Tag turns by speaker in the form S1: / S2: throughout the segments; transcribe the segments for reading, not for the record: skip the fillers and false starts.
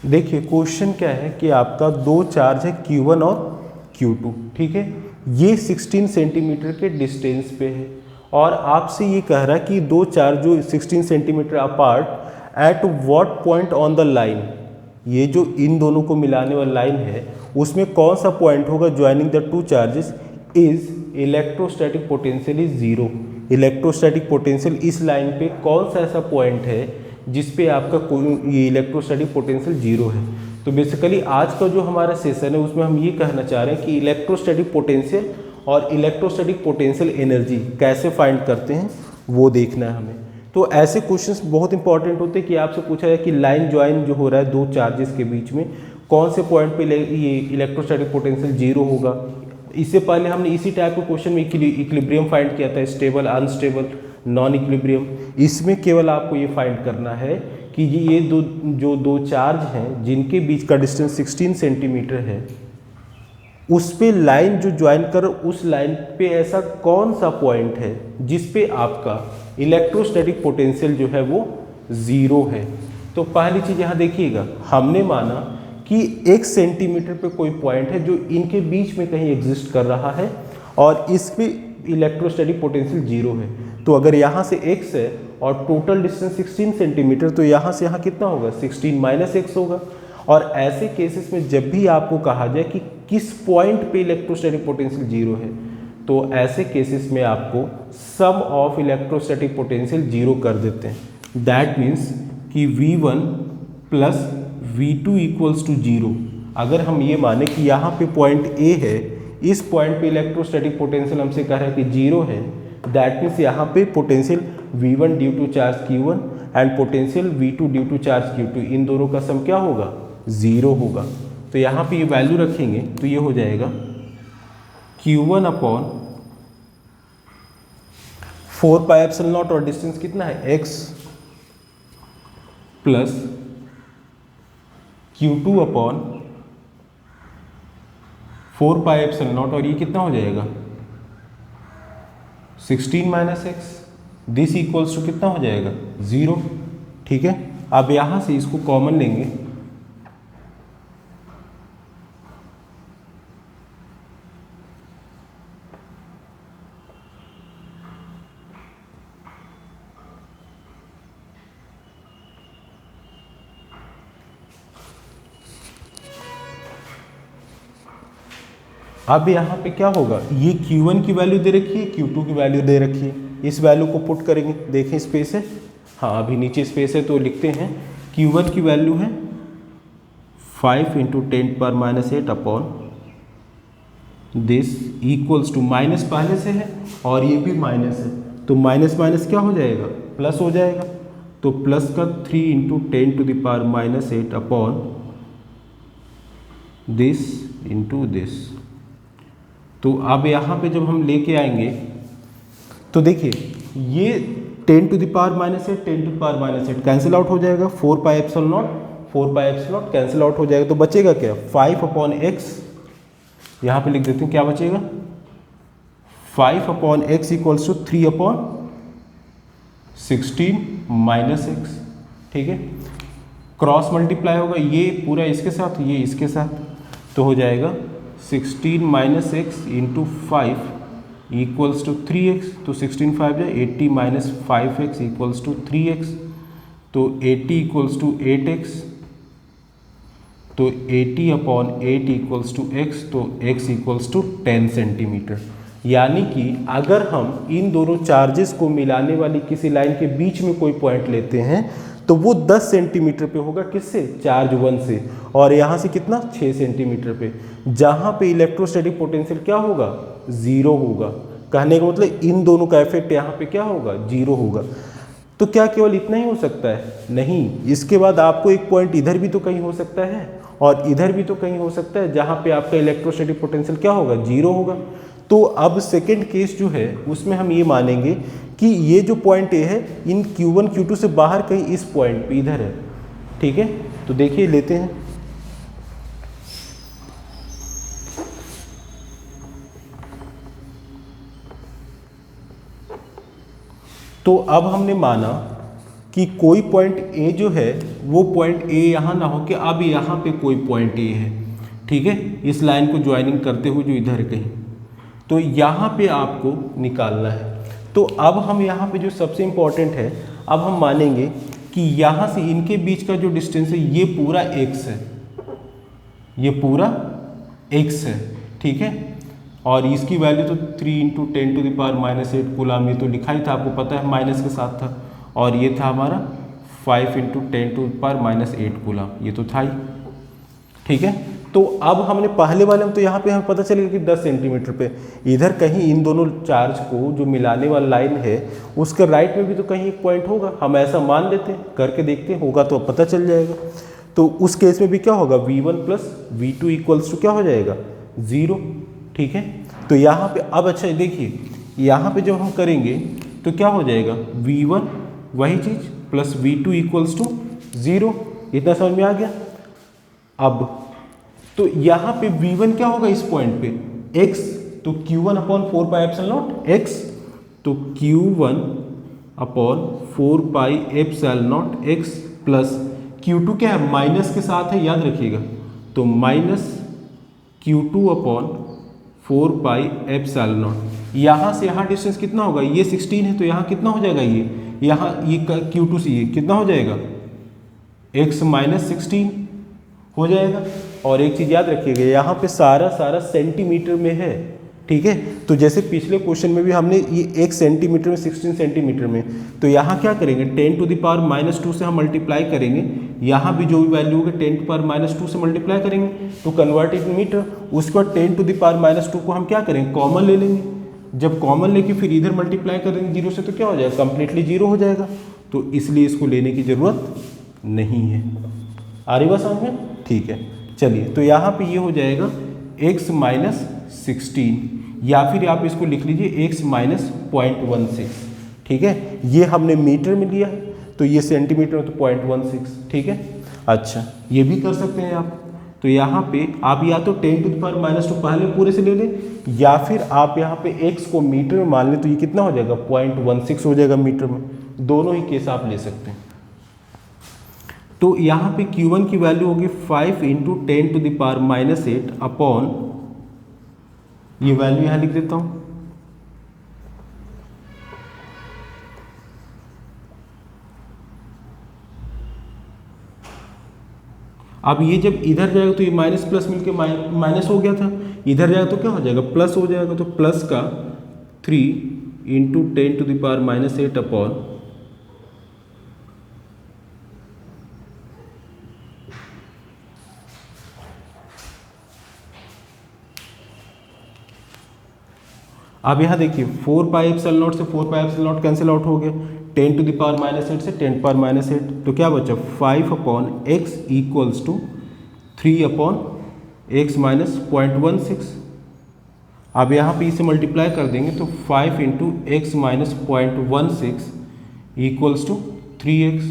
S1: देखिए क्वेश्चन क्या है कि आपका दो चार्ज है Q1 और Q2, ठीक है। ये 16 सेंटीमीटर के डिस्टेंस पे है और आपसे ये कह रहा है कि दो चार्ज जो 16 centimetre apart at what point on the line, ये जो इन दोनों को मिलाने वाला लाइन है उसमें कौन सा पॉइंट होगा joining the two charges is electrostatic potential is zero. Electrostatic potential इस लाइन पे कौन सा ऐसा पॉइंट है जिस पे आपका ये इलेक्ट्रोस्टैटिक पोटेंशियल जीरो है। तो बेसिकली आज का जो हमारा सेशन है उसमें हम ये कहना चाह रहे हैं कि इलेक्ट्रोस्टैटिक पोटेंशियल और इलेक्ट्रोस्टैटिक पोटेंशियल एनर्जी कैसे फाइंड करते हैं वो देखना है हमें। तो ऐसे क्वेश्चंस बहुत इंपॉर्टेंट होते हैं कि आपसे पूछा जाए कि लाइन ज्वाइन जो हो रहा है दो चार्जेस के बीच में कौन से पॉइंट पे ये इलेक्ट्रोस्टैटिक पोटेंशियल जीरो होगा। इससे पहले हमने इसी टाइप के क्वेश्चन में इक्विलिब्रियम फाइंड किया था, स्टेबल, अनस्टेबल, नॉन इक्विलिब्रियम। इसमें केवल आपको ये फाइंड करना है कि ये दो चार्ज हैं जिनके बीच का डिस्टेंस 16 सेंटीमीटर है, उस पे लाइन जो ज्वाइन कर उस लाइन पे ऐसा कौन सा पॉइंट है जिस पे आपका इलेक्ट्रोस्टैटिक पोटेंशियल जो है वो ज़ीरो है। तो पहली चीज़ यहाँ देखिएगा, हमने माना कि 1 सेंटीमीटर पे कोई पॉइंट है जो इनके बीच में कहीं एग्जिस्ट कर रहा है और इस पे इलेक्ट्रोस्टैटिक पोटेंशियल जीरो है। तो अगर यहाँ से x है और टोटल डिस्टेंस 16 सेंटीमीटर, तो यहाँ से यहाँ कितना होगा, 16 माइनस x होगा। और ऐसे केसेस में जब भी आपको कहा जाए कि किस पॉइंट पे इलेक्ट्रोस्टैटिक पोटेंशियल जीरो है, तो ऐसे केसेस में आपको सम ऑफ इलेक्ट्रोस्टैटिक पोटेंशियल जीरो कर देते हैं। दैट मीन्स कि V1 plus V2 equals to zero. अगर हम ये माने कि यहाँ पे पॉइंट A है, इस पॉइंट पे इलेक्ट्रोस्टैटिक पोटेंशियल हमसे कह रहा है कि जीरो है, दैट मीन्स यहाँ पे potential V1 due to charge Q1 and potential V2 due to charge Q2, इन दोनों का सम क्या होगा, ज़ीरो होगा। तो यहाँ पे ये वैल्यू रखेंगे तो ये हो जाएगा Q1 upon 4 pi epsilon nought और डिस्टेंस कितना है x plus Q2 upon 4 pi epsilon nought और ये कितना हो जाएगा 16 minus x, this equals to कितना हो जाएगा, ज़ीरो। ठीक है, अब यहाँ से इसको कॉमन लेंगे, अब यहाँ पे क्या होगा, ये Q1 की वैल्यू दे रखी है, Q2 की वैल्यू दे रखी है, इस वैल्यू को पुट करेंगे। देखें स्पेस है, हाँ अभी नीचे स्पेस है, तो लिखते हैं Q1 की वैल्यू है 5 × 10⁻⁸ upon this equals to, minus पहले से है और ये भी माइनस है, तो माइनस माइनस क्या हो जाएगा, प्लस हो जाएगा। तो प्लस का 3 × 10⁻⁸ अपॉन दिस इंटू दिस। तो अब यहाँ पे जब हम लेके आएंगे तो देखिए ये 10⁻⁸, 10⁻⁸ कैंसिल आउट हो जाएगा, 4 pi epsilon not, 4 pi epsilon not cancel out हो जाएगा, तो बचेगा क्या, 5 अपॉन एक्स। यहाँ पे लिख देते हैं क्या बचेगा, 5 upon x equals to 3 upon 16 minus x. ठीक है, क्रॉस मल्टीप्लाई होगा, ये पूरा इसके साथ, ये इसके साथ, तो हो जाएगा 16 minus x into 5 equals to 3x। तो 16 5 जाए 80 minus 5x equals to 3x, तो 80 इक्वल्स टू 8x, तो 80 अपॉन 8 इक्वल्स टू x, तो x इक्वल्स टू 10 सेंटीमीटर। यानी कि अगर हम इन दोनों चार्जेस को मिलाने वाली किसी लाइन के बीच में कोई पॉइंट लेते हैं तो वो 10 सेंटीमीटर पे होगा, किससे, चार्ज 1 से, और यहाँ से कितना, 6 सेंटीमीटर पे, जहाँ पे इलेक्ट्रोस्टैटिक पोटेंशियल क्या होगा, ज़ीरो होगा। कहने का मतलब इन दोनों का इफेक्ट यहाँ पे क्या होगा, जीरो होगा। तो क्या केवल इतना ही हो सकता है, नहीं, इसके बाद आपको एक पॉइंट इधर भी तो कहीं हो सकता है और इधर भी तो कहीं हो सकता है जहाँ पे आपका इलेक्ट्रोस्टैटिक पोटेंशियल क्या होगा, जीरो होगा। तो अब सेकेंड केस जो है उसमें हम ये मानेंगे कि ये जो पॉइंट ए है इन Q1 Q2 से बाहर कहीं इस पॉइंट पे इधर है। ठीक है, तो देखिए लेते हैं, तो अब हमने माना कि कोई पॉइंट ए जो है वो पॉइंट ए यहाँ ना हो कि अब यहाँ पे कोई पॉइंट ए है, ठीक है, इस लाइन को ज्वाइनिंग करते हुए जो इधर कहीं, तो यहाँ पे आपको निकालना है। तो अब हम यहाँ पे जो सबसे इम्पॉर्टेंट है, अब हम मानेंगे कि यहाँ से इनके बीच का जो डिस्टेंस है ये पूरा x है, ये पूरा x है, ठीक है, और इसकी वैल्यू तो 3 × 10⁻⁻8 कूलाम, ये तो लिखा ही था, आपको पता है माइनस के साथ था, और ये था हमारा 5 × 10⁻⁸ कूलाम, ये तो था ही, ठीक है। तो अब हमने पहले वाले में तो यहाँ पे हमें पता चलेगा कि 10 सेंटीमीटर पे, इधर कहीं इन दोनों चार्ज को जो मिलाने वाला लाइन है उसके राइट में भी तो कहीं एक पॉइंट होगा, हम ऐसा मान लेते हैं, करके देखते हैं, होगा तो अब पता चल जाएगा। तो उस केस में भी क्या होगा, v1 + v2 = क्या हो जाएगा, 0, ठीक है। तो यहाँ पे अब अच्छा देखिए, यहाँ पे जब हम करेंगे तो क्या हो जाएगा, v1 वही चीज़ प्लस v2 = 0, इतना समझ में आ गया। अब तो यहाँ पे v1 क्या होगा इस पॉइंट पे, x, तो q1/4πε0 x, तो q1/4πε0 x प्लस q2 क्या है, माइनस के साथ है, याद रखिएगा, तो -q2/4πε0। यहाँ से यहाँ डिस्टेंस कितना होगा, ये 16 है, तो यहाँ कितना हो जाएगा, ये यहाँ ये q2 से ये कितना हो जाएगा, x - 16 हो जाएगा। और एक चीज़ याद रखिएगा, यहाँ पे सारा सेंटीमीटर में है, ठीक है। तो जैसे पिछले क्वेश्चन में भी हमने ये 1 सेंटीमीटर में 16 सेंटीमीटर में, तो यहाँ क्या करेंगे, 10⁻⁻2 से हम मल्टीप्लाई करेंगे, यहाँ भी जो भी वैल्यू होगी 10⁻⁻2 से मल्टीप्लाई करेंगे, तो कन्वर्ट इन मीटर। उसके बाद 10⁻⁻2 को हम क्या करेंगे, कॉमन ले लेंगे, जब कॉमन लेके फिर इधर मल्टीप्लाई करेंगे 0 से, तो क्या हो जाएगा, कंप्लीटली 0 हो जाएगा, तो इसलिए इसको लेने की ज़रूरत नहीं है। आ रही बात समझ में, ठीक है। चलिए, तो यहाँ पे ये हो जाएगा x - 16, या फिर आप इसको लिख लीजिए x - 0.16, ठीक है। ये हमने मीटर में लिया है, तो ये सेंटीमीटर में तो 0.16, ठीक है। अच्छा, ये भी कर सकते हैं आप। तो यहाँ पे आप या तो 10⁻⁻2 पहले पूरे से ले लें, या फिर आप यहाँ पे x को मीटर में मान लें, तो ये कितना हो जाएगा, 0.16 हो जाएगा मीटर में। दोनों ही केस आप ले सकते हैं। तो यहाँ पे q1 की वैल्यू होगी 5 × 10⁻⁻8 अपॉन, ये वैल्यू यहाँ लिख देता हूँ, अब ये जब इधर जाएगा तो ये माइनस प्लस मिलके माइनस हो गया था, इधर जाएगा तो क्या हो जाएगा, प्लस हो जाएगा, तो प्लस का 3 × 10⁻⁻8 अपॉन, अब यहाँ देखिए 4πε0 से 4πε0 कैंसिल आउट हो गया, 10⁻⁻8 से 10⁻⁸, तो क्या बचा, 5/x = 3/x - 0.16। अब यहाँ पे इसे मल्टीप्लाई कर देंगे, तो 5 × x - 0.16 = 3x,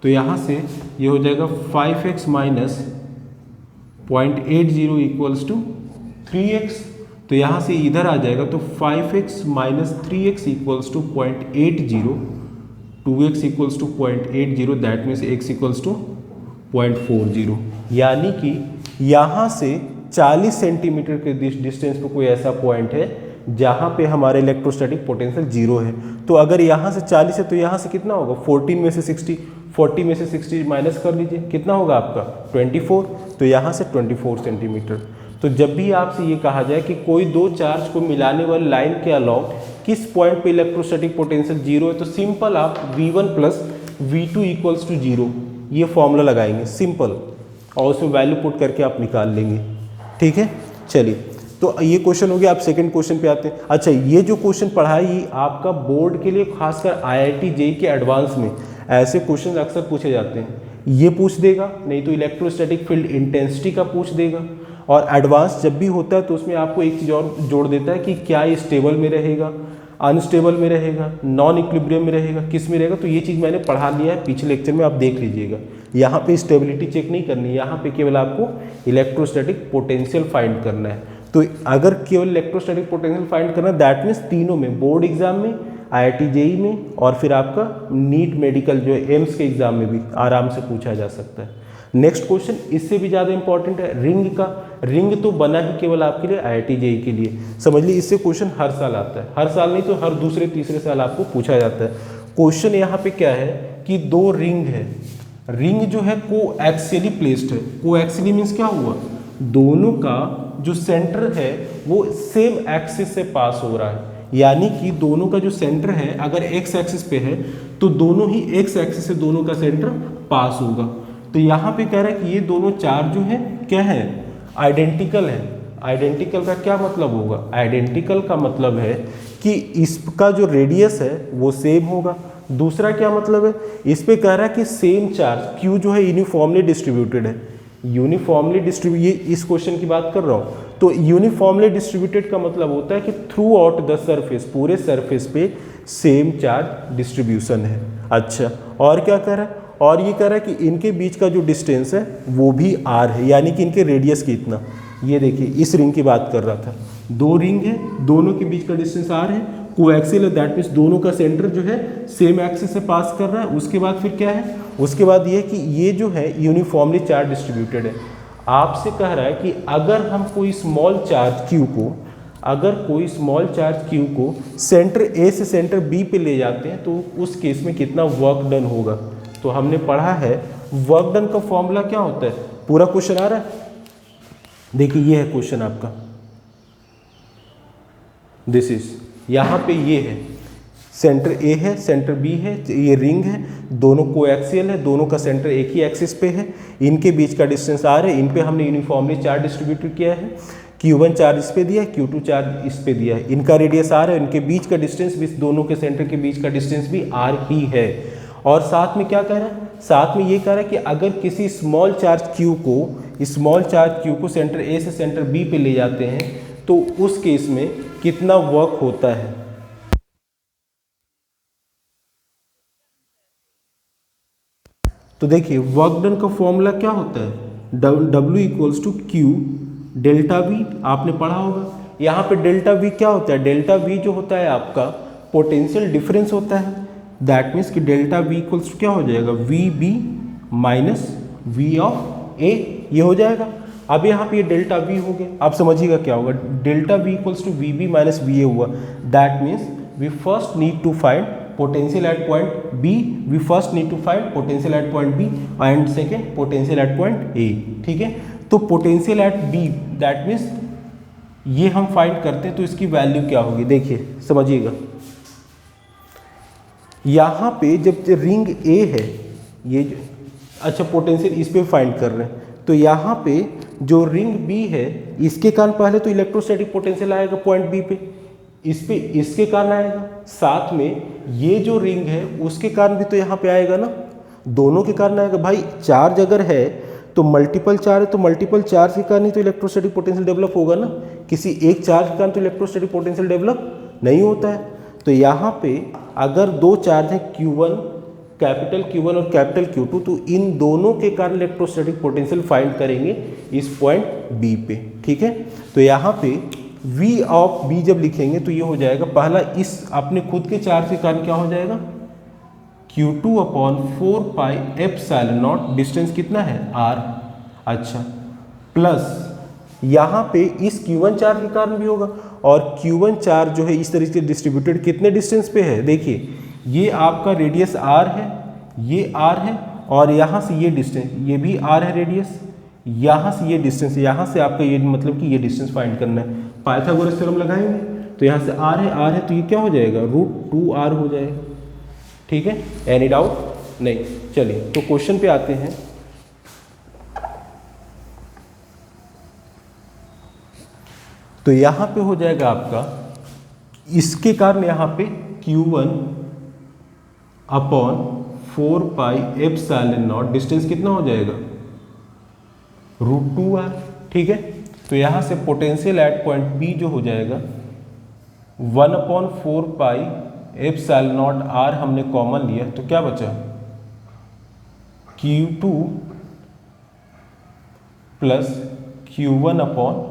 S1: तो यहाँ से ये हो जाएगा 5x - 0.80 = 3x, तो यहाँ से इधर आ जाएगा, तो 5x - 3x = 0.80, 2x = 0.80, that means x = 0.40। यानी कि यहाँ से 40 सेंटीमीटर के डिस्टेंस पे कोई ऐसा पॉइंट है जहाँ पे हमारा इलेक्ट्रोस्टैटिक पोटेंशियल 0 है। तो अगर यहाँ से 40 है तो यहाँ से कितना होगा, 14 में से 60, 40 में से 60 माइनस कर लीजिए, कितना होगा आपका 24, तो यहाँ से 24 सेंटीमीटर। तो जब भी आपसे ये कहा जाए कि कोई दो चार्ज को मिलाने वाली लाइन के अलॉन्ग किस पॉइंट पे इलेक्ट्रोस्टैटिक पोटेंशियल 0 है, तो सिंपल आप v1 + v2 = 0 ये फॉर्मूला लगाएंगे सिंपल, और उसमें वैल्यू पुट करके आप निकाल लेंगे, ठीक है। चलिए, तो ये क्वेश्चन हो गया। आप सेकंड क्वेश्चन पे आते हैं। अच्छा, ये जो क्वेश्चन पढ़ा है ये आपका बोर्ड के लिए, खासकर IIT JEE के एडवांस में ऐसे क्वेश्चन अक्सर पूछे जाते हैं। ये पूछ देगा, नहीं तो इलेक्ट्रोस्टैटिक फील्ड इंटेंसिटी का पूछ देगा, और एडवांस जब भी होता है तो उसमें आपको एक चीज़ और जोड़ देता है कि क्या ये स्टेबल में रहेगा, अनस्टेबल में रहेगा, नॉन इक्विलिब्रियम में रहेगा, किस में रहेगा। तो ये चीज़ मैंने पढ़ा लिया है पिछले लेक्चर में, आप देख लीजिएगा। यहाँ पे स्टेबिलिटी चेक नहीं करनी है, यहाँ पे केवल आपको इलेक्ट्रोस्टैटिक पोटेंशियल फाइंड करना है। तो अगर केवल इलेक्ट्रोस्टैटिक पोटेंशियल फाइंड करना है, दैट मीन्स तीनों में, बोर्ड एग्जाम में, IIT JEE में और फिर आपका नीट मेडिकल जो है एम्स के एग्जाम में भी आराम से पूछा जा सकता है। नेक्स्ट क्वेश्चन इससे भी ज़्यादा इंपॉर्टेंट है रिंग का। रिंग तो बना ही केवल आपके लिए IIT JEE के लिए, समझ लीजिए इससे क्वेश्चन हर साल आता है, हर साल नहीं तो हर दूसरे तीसरे साल आपको पूछा जाता है। क्वेश्चन यहाँ पे क्या है कि दो रिंग है, रिंग जो है कोएक्सियली प्लेस्ड है। कोएक्सियली मीन्स क्या हुआ, दोनों का जो सेंटर है वो सेम एक्सिस से पास हो रहा है, यानी कि दोनों का जो सेंटर है अगर एक्स एक्सिस पे है तो दोनों ही एक्स एक्सिस से दोनों का सेंटर पास होगा। तो यहाँ पे कह रहा है कि ये दोनों चार्ज जो है क्या है, आइडेंटिकल है। आइडेंटिकल का क्या मतलब होगा, आइडेंटिकल का मतलब है कि इसका जो रेडियस है वो सेम होगा। दूसरा क्या मतलब है, इस पे कह रहा है कि सेम चार्ज Q जो है यूनिफॉर्मली डिस्ट्रीब्यूटेड है। यूनिफॉर्मली डिस्ट्रीब्यूट, ये इस क्वेश्चन की बात कर रहा हूँ, तो यूनिफॉर्मली डिस्ट्रीब्यूटेड का मतलब होता है कि थ्रू आउट द सरफेस, पूरे सरफेस पे सेम चार्ज डिस्ट्रीब्यूशन है। अच्छा, और क्या कह रहा है, और ये कह रहा है कि इनके बीच का जो डिस्टेंस है वो भी r है, यानी कि इनके रेडियस कितना। ये देखिए इस रिंग की बात कर रहा था, दो रिंग है, दोनों के बीच का डिस्टेंस r है, कोएक्सियल है, दैट मीन्स दोनों का सेंटर जो है सेम एक्सिस से पास कर रहा है। उसके बाद फिर क्या है, उसके बाद ये कि ये जो है यूनिफॉर्मली चार्ज डिस्ट्रीब्यूटेड है। आपसे कह रहा है कि अगर हम कोई स्मॉल चार्ज Q को, अगर कोई स्मॉल चार्ज Q को सेंटर A से सेंटर B पे ले जाते हैं तो उस केस में कितना वर्क डन होगा। तो हमने पढ़ा है वर्क डन का फॉर्मूला क्या होता है, पूरा क्वेश्चन आ रहा है, देखिए ये है क्वेश्चन आपका, दिस इज, यहाँ पे ये है सेंटर A है, सेंटर B है, ये रिंग है, दोनों कोएक्सियल है, दोनों का सेंटर एक ही एक्सिस पे है, इनके बीच का डिस्टेंस r है, इन पे हमने यूनिफॉर्मली चार्ज डिस्ट्रीब्यूट किया है, Q1 चार्ज इस पे दिया है, Q2 चार्ज इस पे दिया है, इनका रेडियस r है, इनके बीच का डिस्टेंस भी, दोनों के सेंटर के बीच का डिस्टेंस भी r ही है। और साथ में क्या कह रहा है, साथ में ये कह रहा है कि अगर किसी स्मॉल चार्ज Q को, स्मॉल चार्ज Q को सेंटर A से सेंटर B पे ले जाते हैं तो उस केस में कितना वर्क होता है। तो देखिए वर्क डन का फॉर्मूला क्या होता है, W equals to Q delta V, आपने पढ़ा होगा। यहाँ पे डेल्टा V क्या होता है, डेल्टा V जो होता है आपका पोटेंशियल डिफरेंस होता है, दैट मीन्स कि डेल्टा V इक्वल्स टू क्या हो जाएगा, VB minus V of A, ये हो जाएगा। अब यहाँ पे ये डेल्टा V हो गया, आप समझिएगा क्या होगा, delta V equals to VB minus VA हुआ, that means we first need to find potential at point B, we first need to find potential at point B and second potential at point A, ठीक है। तो potential at B that means ये हम find करते हैं तो इसकी value क्या होगी, देखिए समझिएगा। यहाँ पे जब रिंग A है, ये अच्छा पोटेंशियल इस पे फाइंड कर रहे हैं, तो यहाँ पे जो रिंग B है इसके कारण पहले तो इलेक्ट्रोस्टैटिक पोटेंशियल आएगा पॉइंट B पे, इस पे इसके कारण आएगा, साथ में ये जो रिंग है उसके कारण भी तो यहाँ पे आएगा ना, दोनों के कारण आएगा। भाई चार्ज अगर है तो मल्टीपल चार्ज है, तो मल्टीपल चार्ज के कारण ही तो इलेक्ट्रोस्टैटिक पोटेंशियल डेवलप होगा ना, किसी एक चार्ज के कारण तो इलेक्ट्रोस्टैटिक पोटेंशियल डेवलप नहीं होता है। तो यहाँ पे अगर दो चार्ज है Q1, कैपिटल Q1 और कैपिटल Q2, तो इन दोनों के कारण इलेक्ट्रोस्टैटिक पोटेंशियल फाइंड करेंगे इस पॉइंट B पे, ठीक है। तो यहाँ पे V ऑफ B जब लिखेंगे तो ये हो जाएगा, पहला इस अपने खुद के चार्ज के कारण क्या हो जाएगा, Q2 upon 4 pi epsilon not, distance कितना है R, अच्छा, प्लस यहाँ पे इस Q1 चार्ज के कारण भी होगा, और Q1 चार्ज जो है इस तरीके से डिस्ट्रीब्यूटेड कितने डिस्टेंस पे है, देखिए ये आपका रेडियस R है, ये R है, और यहाँ से ये डिस्टेंस, ये भी R है रेडियस, यहाँ से ये डिस्टेंस, यहाँ से आपका ये मतलब कि ये डिस्टेंस फाइंड करना है। पाइथागोरस थ्योरम लगाएंगे तो यहाँ से R है तो ये क्या हो जाएगा, √2R हो जाएगा, ठीक है। एनी डाउट नहीं, चलिए तो क्वेश्चन पे आते हैं। तो यहाँ पे हो जाएगा आपका, इसके कारण यहाँ पे Q1 upon 4 pi epsilon not, distance कितना हो जाएगा, √2R, ठीक है। तो यहाँ से पोटेंशियल एट पॉइंट B जो हो जाएगा 1 upon 4 pi epsilon not R हमने कॉमन लिया, तो क्या बचा, Q2 प्लस Q1 अपॉन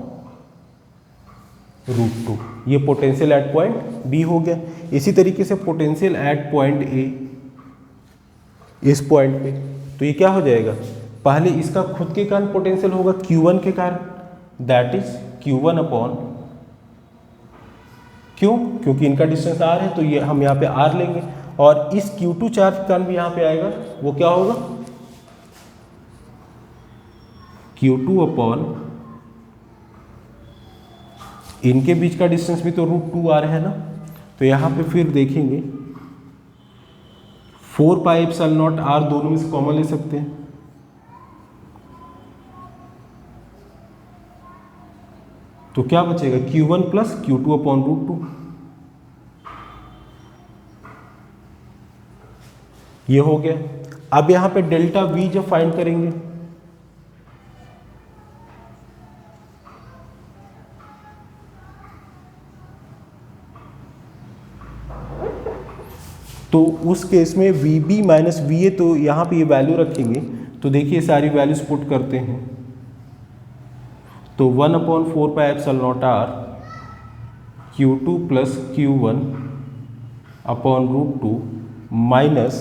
S1: √2, ये पोटेंशियल एट पॉइंट B हो गया। इसी तरीके से पोटेंशियल एट पॉइंट ए, इस पॉइंट पे, तो ये क्या हो जाएगा, पहले इसका खुद के कारण पोटेंशियल होगा Q1 के कारण, दैट इज Q1 अपॉन, क्यों, क्योंकि इनका डिस्टेंस r है, तो ये हम यहाँ पे r लेंगे, और इस Q2 चार्ज के कारण भी यहाँ पे आएगा, वो क्या होगा Q2 अपॉन, इनके बीच का डिस्टेंस भी तो √2r है ना, तो यहाँ पे फिर देखेंगे 4πε0 r दोनों में से कॉमन ले सकते हैं, तो क्या बचेगा Q1 प्लस Q2 अपॉन √2, ये हो गया। अब यहाँ पे डेल्टा V जब फाइंड करेंगे, तो उस केस में VB माइनस VA, तो यहाँ पे ये वैल्यू रखेंगे, तो देखिए सारी वैल्यूज पुट करते हैं, तो 1/4πε0r Q2 plus Q1 upon √2 minus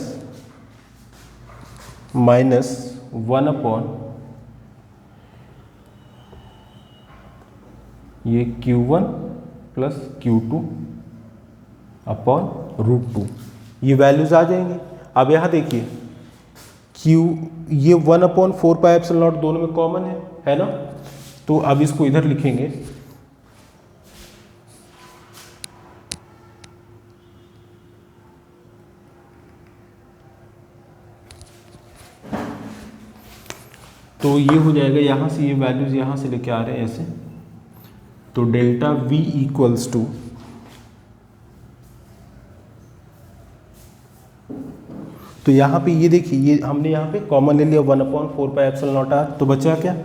S1: 1 upon ये Q1 प्लस Q2 अपॉन √2, ये वैल्यूज आ जाएंगी। अब यहाँ देखिए ये 1/4πε0 दोनों में कॉमन है ना, तो अब इसको इधर लिखेंगे, तो ये हो जाएगा, यहाँ से ये वैल्यूज यहाँ से लेके आ रहे हैं ऐसे, तो डेल्टा V इक्वल्स टू, तो यहाँ पे ये देखिए, ये हमने यहाँ पे कॉमन ले लिया 1/4πε0r, तो बचा क्या,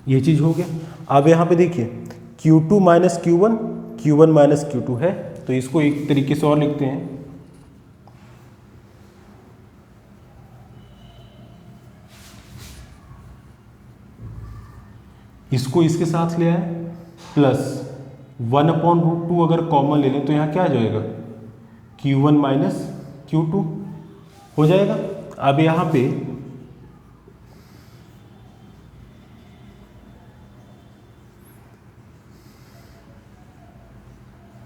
S1: ये चीज हो गया। अब यहाँ पे देखिए Q2 minus Q1, Q1 minus Q2 है, तो इसको एक तरीके से और लिखते हैं, इसको इसके साथ ले आए, प्लस 1/√2 अगर कॉमन ले लें तो यहाँ क्या आ जाएगा Q1 माइनस Q2 हो जाएगा। अब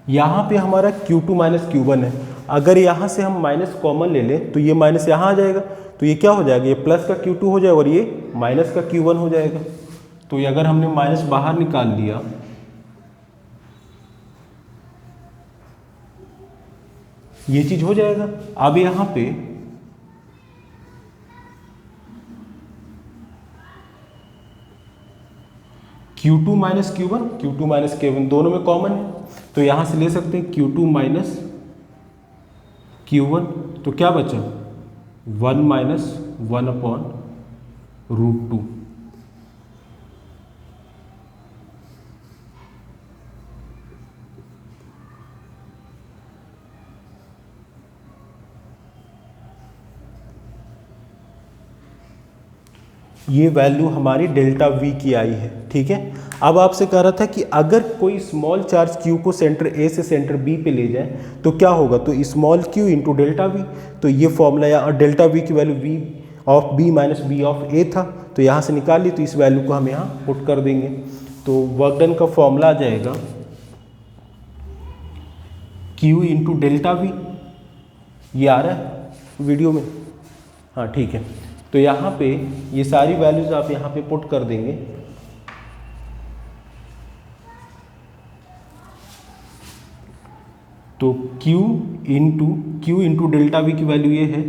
S1: यहाँ पे हमारा Q2 माइनस Q1 है, अगर यहाँ से हम माइनस कॉमन ले लें तो ये माइनस यहाँ आ जाएगा, तो ये क्या हो जाएगा, ये प्लस का Q2 हो जाएगा और ये माइनस का Q1 हो जाएगा। तो ये अगर हमने माइनस बाहर निकाल लिया, ये चीज हो जाएगा। अब यहाँ पे Q2 minus Q1, Q2 minus Q1 दोनों में कॉमन है, तो यहाँ से ले सकते हैं Q2 माइनस Q1, तो क्या बचा 1 माइनस 1/√2। ये वैल्यू हमारी डेल्टा V की आई है, ठीक है। अब आपसे कह रहा था कि अगर कोई स्मॉल चार्ज Q को सेंटर A से सेंटर B पे ले जाए तो क्या होगा, तो small q into delta V, तो ये फॉर्मूला या डेल्टा V की value V of B minus V of A था, तो यहाँ से निकाल ली, तो इस वैल्यू को हम यहाँ पुट कर देंगे, तो वर्क डन का फॉर्मूला आ जाएगा Q इंटू डेल्टा V, ये आ रहा है वीडियो में, हाँ ठीक है। तो यहाँ पे ये सारी वैल्यूज आप यहाँ पे पुट कर देंगे, तो Q इंटू डेल्टा V की वैल्यू ये है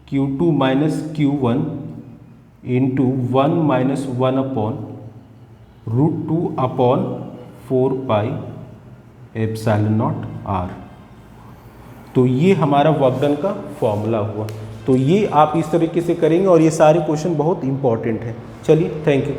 S1: Q2 minus Q1 into 1 minus 1/√2 upon 4πε0r। तो ये हमारा वर्क डन का फॉर्मूला हुआ। तो ये आप इस तरीके से करेंगे और ये सारे क्वेश्चन बहुत इंपॉर्टेंट हैं। चलिए, थैंक यू।